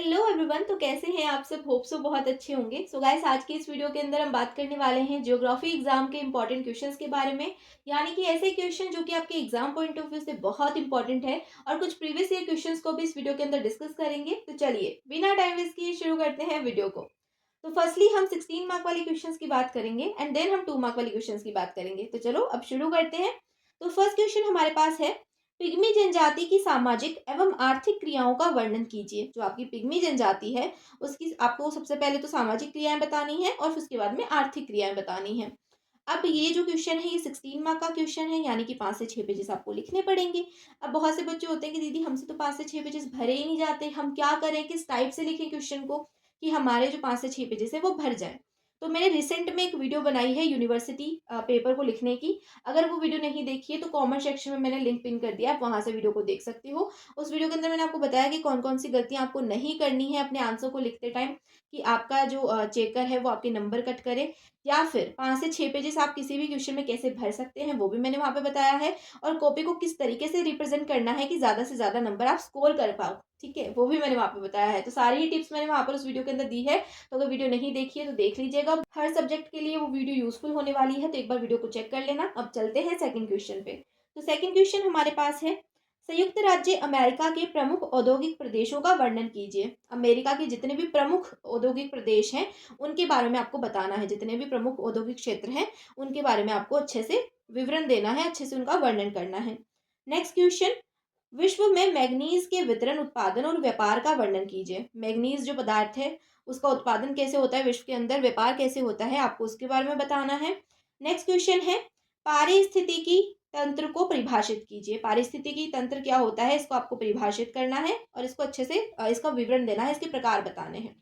Hello everyone. तो कैसे हैं आप सब? होप सो बहुत अच्छे होंगे। सो गाइस, आज की इस वीडियो के अंदर हम बात करने वाले हैं ज्योग्राफी एग्जाम के इंपॉर्टेंट क्वेश्चंस के बारे में। यानी कि ऐसे क्वेश्चन जो कि आपके एग्जाम पॉइंट ऑफ व्यू से बहुत इंपॉर्टेंट है, और कुछ प्रीवियस ईयर क्वेश्चंस को भी इस वीडियो के अंदर डिस्कस करेंगे। तो चलिए बिना टाइम वेस्ट किए शुरू करते हैं वीडियो को। तो फर्स्टली हम 16 मार्क वाले क्वेश्चंस की बात करेंगे एंड देन हम 2 मार्क वाले क्वेश्चंस की बात करेंगे। तो चलो अब शुरू करते हैं। तो फर्स्ट क्वेश्चन हमारे पास है, पिग्मी जनजाति की सामाजिक एवं आर्थिक क्रियाओं का वर्णन कीजिए। जो आपकी पिग्मी जनजाति है उसकी आपको सबसे पहले तो सामाजिक क्रियाएं बतानी है और फिर उसके बाद में आर्थिक क्रियाएं बतानी है। अब ये जो क्वेश्चन है ये 16 मार्क का क्वेश्चन है, यानी कि 5 से 6 पेजेस आपको लिखने पड़ेंगे। अब बहुत से बच्चे होते हैं कि दीदी हमसे तो 5 से 6 पेजेस भरे ही नहीं जाते, हम क्या करें, किस टाइप से लिखें क्वेश्चन को कि हमारे जो 5 से 6 पेजेस है वो भर जाए। तो मैंने रिसेंट में एक वीडियो बनाई है यूनिवर्सिटी पेपर को लिखने की। अगर वो वीडियो नहीं देखी है तो कमेंट सेक्शन में मैंने लिंक पिन कर दिया, आप वहां से वीडियो को देख सकते हो। उस वीडियो के अंदर मैंने आपको बताया कि कौन कौन सी गलतियां आपको नहीं करनी है अपने आंसर को लिखते टाइम, कि आपका जो चेकर है वो आपके नंबर कट करे, या फिर 5 से 6 पेजेस आप किसी भी क्वेश्चन में कैसे भर सकते हैं वो भी मैंने वहां पे बताया है। और कॉपी को किस तरीके से रिप्रेजेंट करना है कि ज्यादा से ज्यादा नंबर आप स्कोर कर पाओ, ठीक है, वो भी मैंने वहां पे बताया है। तो सारी ही टिप्स मैंने वहां पर उस वीडियो के अंदर दी है। तो अगर वीडियो नहीं देखी है तो देख लीजिएगा, हर सब्जेक्ट के लिए वो वीडियो यूजफुल होने वाली है, तो एक बार वीडियो को चेक कर लेना। अब चलते हैं सेकंड क्वेश्चन पे। तो सेकंड क्वेश्चन हमारे पास है, संयुक्त राज्य अमेरिका के प्रमुख औद्योगिक प्रदेशों का वर्णन कीजिए। अमेरिका के जितने भी प्रमुख औद्योगिक प्रदेश हैं उनके बारे में आपको बताना है। जितने भी प्रमुख औद्योगिक क्षेत्र हैं उनके बारे में आपको अच्छे से विवरण देना है, अच्छे से उनका वर्णन करना है। नेक्स्ट क्वेश्चन, विश्व में मैग्नीज के वितरण, उत्पादन और व्यापार का वर्णन कीजिए। मैग्नीज जो पदार्थ है उसका उत्पादन कैसे होता है विश्व के अंदर, व्यापार कैसे होता है, आपको उसके बारे में बताना है। नेक्स्ट क्वेश्चन है, पारिस्थितिकी तंत्र को परिभाषित कीजिए। पारिस्थितिकी तंत्र क्या होता है इसको आपको परिभाषित करना है और इसको अच्छे से इसका विवरण देना है, इसके प्रकार बताने हैं।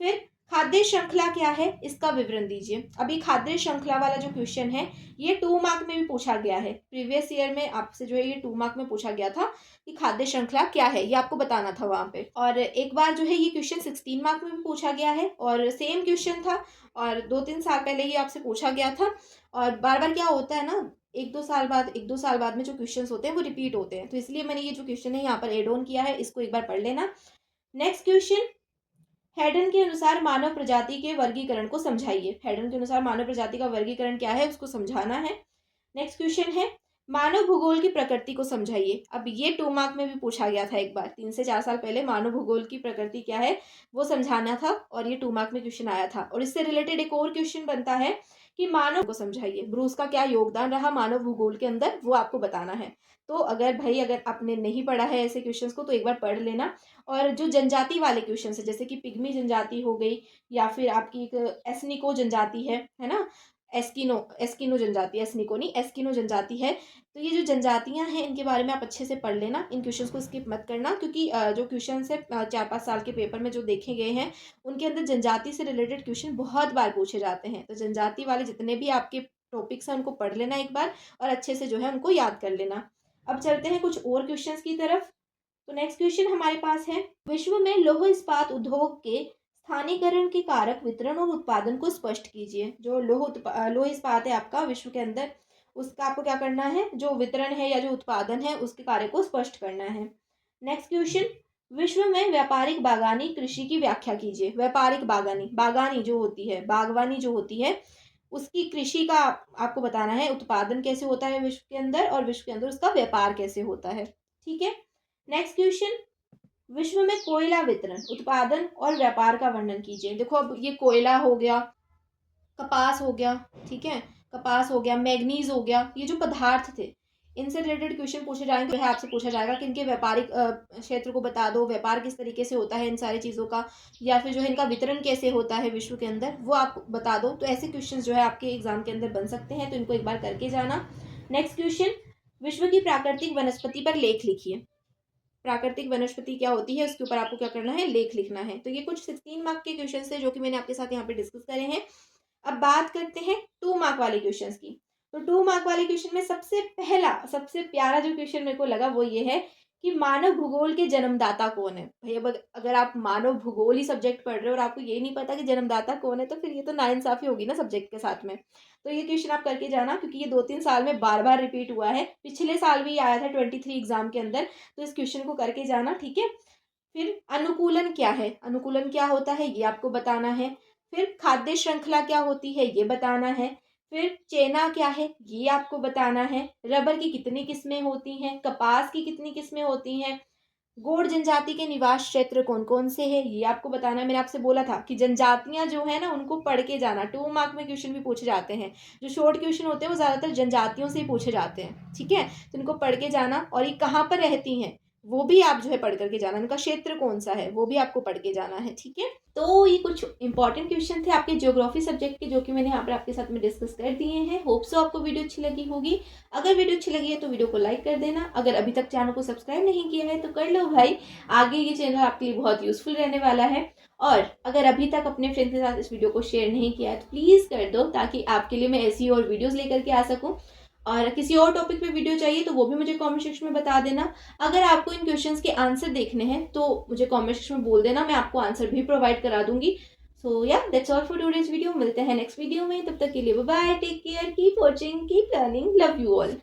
फिर खाद्य श्रृंखला क्या है इसका विवरण दीजिए। अभी खाद्य श्रृंखला वाला जो क्वेश्चन है ये 2 मार्क में भी पूछा गया है। प्रीवियस ईयर में आपसे जो है ये 2 मार्क में पूछा गया था कि खाद्य श्रृंखला क्या है, ये आपको बताना था वहां पे। और एक बार जो है ये क्वेश्चन 16 मार्क में भी पूछा गया है और सेम क्वेश्चन था, और 2-3 साल पहले ये आपसे पूछा गया था। और बार बार क्या होता है ना, एक दो साल बाद में जो क्वेश्चन होते हैं वो रिपीट होते हैं, तो इसलिए मैंने ये जो क्वेश्चन है यहाँ पर एड ऑन किया है, इसको एक बार पढ़ लेना। नेक्स्ट क्वेश्चन, हैडन के अनुसार मानव प्रजाति के वर्गीकरण को समझाइए। हैडन के अनुसार मानव प्रजाति का वर्गीकरण क्या है उसको समझाना है। नेक्स्ट क्वेश्चन है, मानव भूगोल की प्रकृति को समझाइए। अब ये 2 मार्क में भी पूछा गया था एक बार, 3 से 4 साल पहले, मानव भूगोल की प्रकृति क्या है वो समझाना था, और ये 2 मार्क में क्वेश्चन आया था। और इससे रिलेटेड एक और क्वेश्चन बनता है कि मानव को समझाइए, ब्रूस का क्या योगदान रहा मानव भूगोल के अंदर वो आपको बताना है। तो अगर आपने नहीं पढ़ा है ऐसे क्वेश्चंस को तो एक बार पढ़ लेना। और जो जनजाति वाले क्वेश्चन है जैसे कि पिग्मी जनजाति हो गई, या फिर आपकी एक एस्निको जनजाति है ना, एस्किनो एस्किनो जनजाति, एस्निको नहीं, एस्किनो जनजाति है। तो ये जो जनजातियां हैं इनके बारे में आप अच्छे से पढ़ लेना, इन क्वेश्चंस को स्किप मत करना, क्योंकि जो क्वेश्चंस है 4-5 साल के पेपर में जो देखे गए हैं उनके अंदर जनजाति से रिलेटेड क्वेश्चन बहुत बार पूछे जाते हैं। तो जनजाति वाले जितने भी आपके टॉपिक्स हैं उनको पढ़ लेना एक बार, और अच्छे से जो है उनको याद कर लेना। अब चलते हैं कुछ और क्वेश्चन की तरफ। तो नेक्स्ट क्वेश्चन हमारे पास है, विश्व में लौह इस्पात उद्योग के स्थानीकरण के कारक, वितरण और उत्पादन को स्पष्ट कीजिए। जो लौह इस्पात है आपका विश्व के अंदर, उसका आपको क्या करना है, जो वितरण है या जो उत्पादन है उसके कार्य को स्पष्ट करना है। नेक्स्ट क्वेश्चन, विश्व में व्यापारिक बागानी कृषि की व्याख्या कीजिए। व्यापारिक बागानी, बागानी जो होती है, बागवानी जो होती है, उसकी कृषि का आपको बताना है, उत्पादन कैसे होता है विश्व के अंदर और विश्व के अंदर उसका व्यापार कैसे होता है, ठीक है। नेक्स्ट क्वेश्चन, विश्व में कोयला वितरण, उत्पादन और व्यापार का वर्णन कीजिए। देखो अब ये कोयला हो गया, कपास हो गया, ठीक है, कपास हो गया, मैग्नीज हो गया, ये जो पदार्थ थे इनसे रिलेटेड क्वेश्चन पूछे जाएंगे। तो आपसे पूछा जाएगा कि इनके व्यापारिक क्षेत्र को बता दो, व्यापार किस तरीके से होता है इन सारी चीज़ों का, या फिर जो है इनका वितरण कैसे होता है विश्व के अंदर वो आप बता दो। तो ऐसे क्वेश्चन जो है आपके एग्जाम के अंदर बन सकते हैं, तो इनको एक बार करके जाना। नेक्स्ट क्वेश्चन, विश्व की प्राकृतिक वनस्पति पर लेख लिखिए। प्राकृतिक वनस्पति क्या होती है उसके ऊपर आपको क्या करना है, लेख लिखना है। तो ये कुछ 16 मार्क के क्वेश्चन है जो कि मैंने आपके साथ यहाँ पे डिस्कस करे हैं। अब बात करते हैं 2 मार्क वाले क्वेश्चंस की। तो 2 मार्क वाले क्वेश्चन में सबसे पहला, सबसे प्यारा जो क्वेश्चन मेरे को लगा वो ये है कि मानव भूगोल के जन्मदाता कौन है। भाई अब अगर आप मानव भूगोल ही सब्जेक्ट पढ़ रहे हो और आपको ये नहीं पता कि जन्मदाता कौन है, तो फिर ये तो नाइंसाफी होगी ना सब्जेक्ट के साथ में। तो ये क्वेश्चन आप करके जाना, क्योंकि ये 2-3 साल में बार बार रिपीट हुआ है, पिछले साल भी आया था 23 एग्जाम के अंदर। तो इस क्वेश्चन को करके जाना, ठीक है। फिर अनुकूलन क्या है, अनुकूलन क्या होता है ये आपको बताना है। फिर खाद्य श्रृंखला क्या होती है ये बताना है। फिर चेना क्या है ये आपको बताना है। रबर की कितनी किस्में होती हैं, कपास की कितनी किस्में होती हैं, गौड़ जनजाति के निवास क्षेत्र कौन कौन से हैं ये आपको बताना है। मैंने आपसे बोला था कि जनजातियां जो है ना उनको पढ़ के जाना, 2 मार्क में क्वेश्चन भी पूछे जाते हैं। जो शॉर्ट क्वेश्चन होते हैं वो ज़्यादातर जनजातियों से ही पूछे जाते हैं, ठीक है। तो इनको पढ़ के जाना, और ये कहाँ पर रहती हैं वो भी आप जो है पढ़ करके जाना, उनका क्षेत्र कौन सा है वो भी आपको पढ़ के जाना है, ठीक है। तो ये कुछ इंपॉर्टेंट क्वेश्चन थे आपके ज्योग्राफी सब्जेक्ट के, जो कि मैंने यहाँ पर आपके साथ में डिस्कस कर दिए हैं। होप सो आपको वीडियो अच्छी लगी होगी। अगर वीडियो अच्छी लगी है तो वीडियो को लाइक कर देना। अगर अभी तक चैनल को सब्सक्राइब नहीं किया है तो कर लो भाई, आगे ये चैनल आपके लिए बहुत यूजफुल रहने वाला है। और अगर अभी तक अपने फ्रेंड के साथ इस वीडियो को शेयर नहीं किया है तो प्लीज़ कर दो, ताकि आपके लिए मैं ऐसी और वीडियोस लेकर के आ सकूं। और किसी और टॉपिक पे वीडियो चाहिए तो वो भी मुझे कमेंट सेक्शन में बता देना। अगर आपको इन क्वेश्चंस के आंसर देखने हैं तो मुझे कमेंट सेक्शन में बोल देना, मैं आपको आंसर भी प्रोवाइड करा दूंगी। सो या that's all for today's video. मिलते हैं नेक्स्ट वीडियो में, तब तक के लिए bye bye, take care, keep watching, keep learning, love you all.